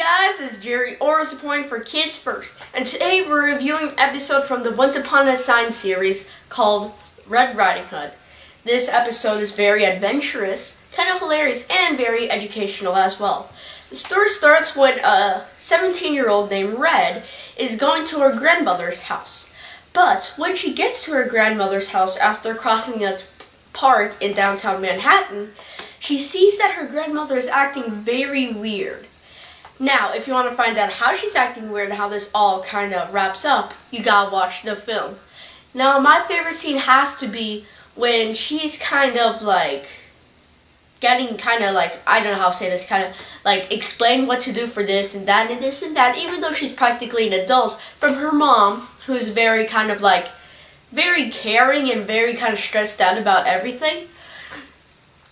guys, it's Gerry O point for Kids First, and today we're reviewing an episode from the Once Upon a Time series called Red Riding Hood. This episode is very adventurous, kind of hilarious, and very educational as well. The story starts when a 17-year-old named Red is going to her grandmother's house. But when she gets to her grandmother's house after crossing a park in downtown Manhattan, she sees that her grandmother is acting very weird. Now, if you want to find out how she's acting weird and how this all kind of wraps up, you gotta watch the film. Now, my favorite scene has to be when she's kind of like getting kind of like, I don't know how to say this, kind of like explain what to do for this and that and this and that, even though she's practically an adult, from her mom, who's very kind of like, very caring and very kind of stressed out about everything,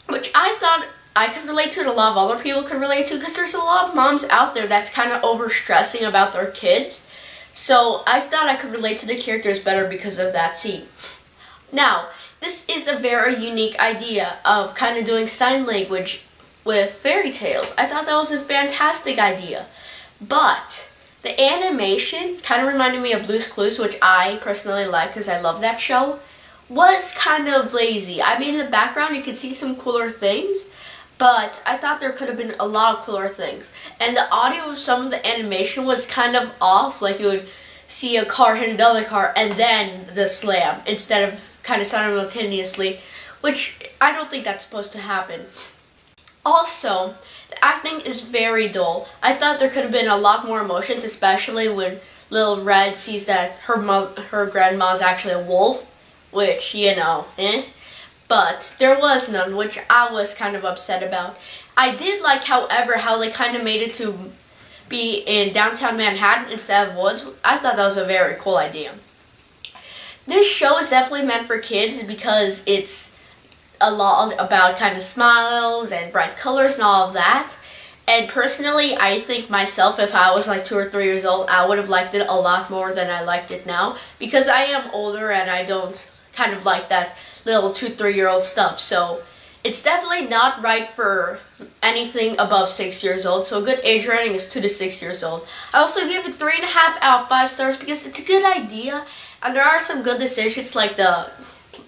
which I thought I could relate to and a lot of other people could relate to, because there's a lot of moms out there that's kind of over-stressing about their kids. So I thought I could relate to the characters better because of that scene. Now, this is a very unique idea of kind of doing sign language with fairy tales. I thought that was a fantastic idea. But the animation kind of reminded me of Blue's Clues, which I personally like because I love that show, was kind of lazy. I mean, in the background you could see some cooler things, but I thought there could have been a lot of cooler things. And the audio of some of the animation was kind of off, like you would see a car hit another car and then the slam, instead of kind of simultaneously, which I don't think that's supposed to happen. Also, the acting is very dull. I thought there could have been a lot more emotions, especially when little Red sees that her grandma is actually a wolf, which, you know, But there was none, which I was kind of upset about. I did like, however, how they kind of made it to be in downtown Manhattan instead of woods. I thought that was a very cool idea. This show is definitely meant for kids because it's a lot about kind of smiles and bright colors and all of that. And personally, I think myself, if I was like 2 or 3 years old, I would have liked it a lot more than I liked it now, because I am older and I don't kind of like that little 2-3-year-old stuff. So it's definitely not right for anything above 6 years old. So a good age rating is 2 to 6 years old. I also give it 3.5 out of 5 stars because it's a good idea and there are some good decisions, like the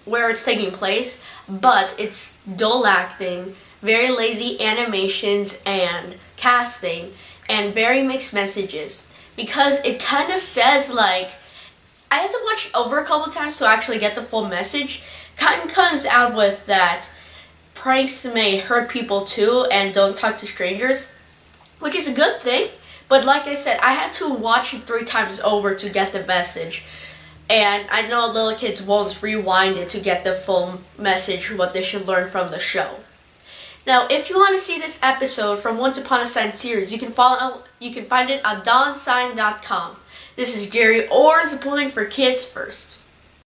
where it's taking place, but it's dull acting, very lazy animations and casting, and very mixed messages, because it kind of says, like, I had to watch it over a couple times to actually get the full message. Kind of comes out with that pranks may hurt people too and don't talk to strangers, which is a good thing, but like I said, I had to watch it 3 times over to get the message. And I know little kids won't rewind it to get the full message, what they should learn from the show. Now, if you want to see this episode from Once Upon a Time series, you can find it on donsign.com. This is Gerry O point for Kids First.